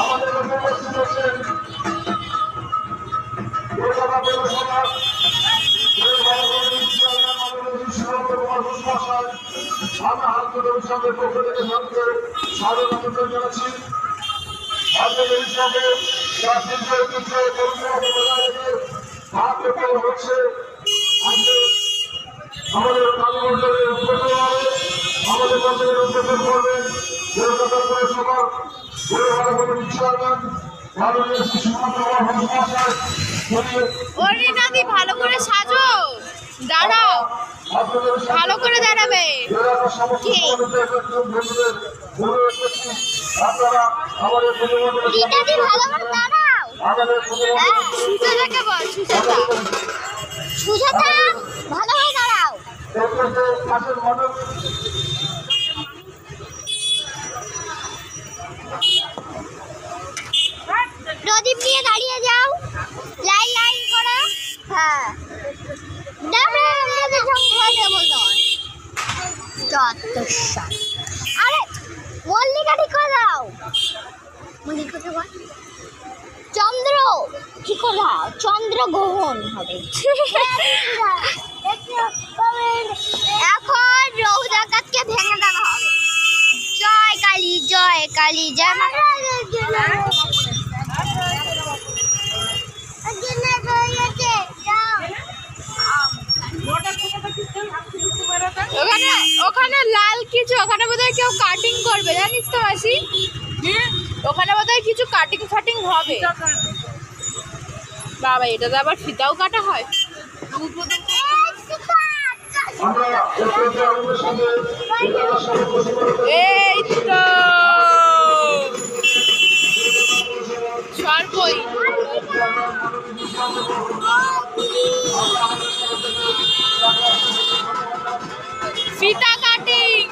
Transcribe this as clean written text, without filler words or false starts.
আমাদের উপস্থিত হচ্ছেন কলকাতা পৌরসভা আমরা হাত তুলে উৎসবের পক্ষ থেকে সবকে স্বাগত আমন্ত্রণ জানাচ্ছি। আজকের এই উৎসবে ভাগ করতে হচ্ছে। আমাদের কালমন্ডলের উদ্বোধন হবে, আমাদের মন্দিরের উদ্বোধন করবেন কলকাতা পৌরসভা মাননীয় সুমন্ত মহাশয়। ভালো করে সাজো, দাঁড়াও, ভালো করে দাঁড়াবে। সুজাতা ভালো হয়ে দাঁড়াও। প্রদীপ নিয়ে দাঁড়িয়ে যাও, লাইন লাইন করে। হ্যাঁ আরে মল্লিকা ঠিক করে দাও। মল্লিকা চন্দ্র ঠিক করে দাও, চন্দ্র গ্রহণ হবে। এখন রোহ ডাকাতকে ভেঙে দেওয়া হবে। জয় কালী, জয় কালী, জয় মা। ওখানে লাল কিছু, ওখানে বোধহয় কেউ কাটিং করবে, জানিস তো মাসি? ওখানে বোধহয় কিছু কাটিং ফাটিং হবে। বাবা, এটা তো আবার ফিতাও কাটা হয়। এই তো সর্বই ফিতা কাটিং।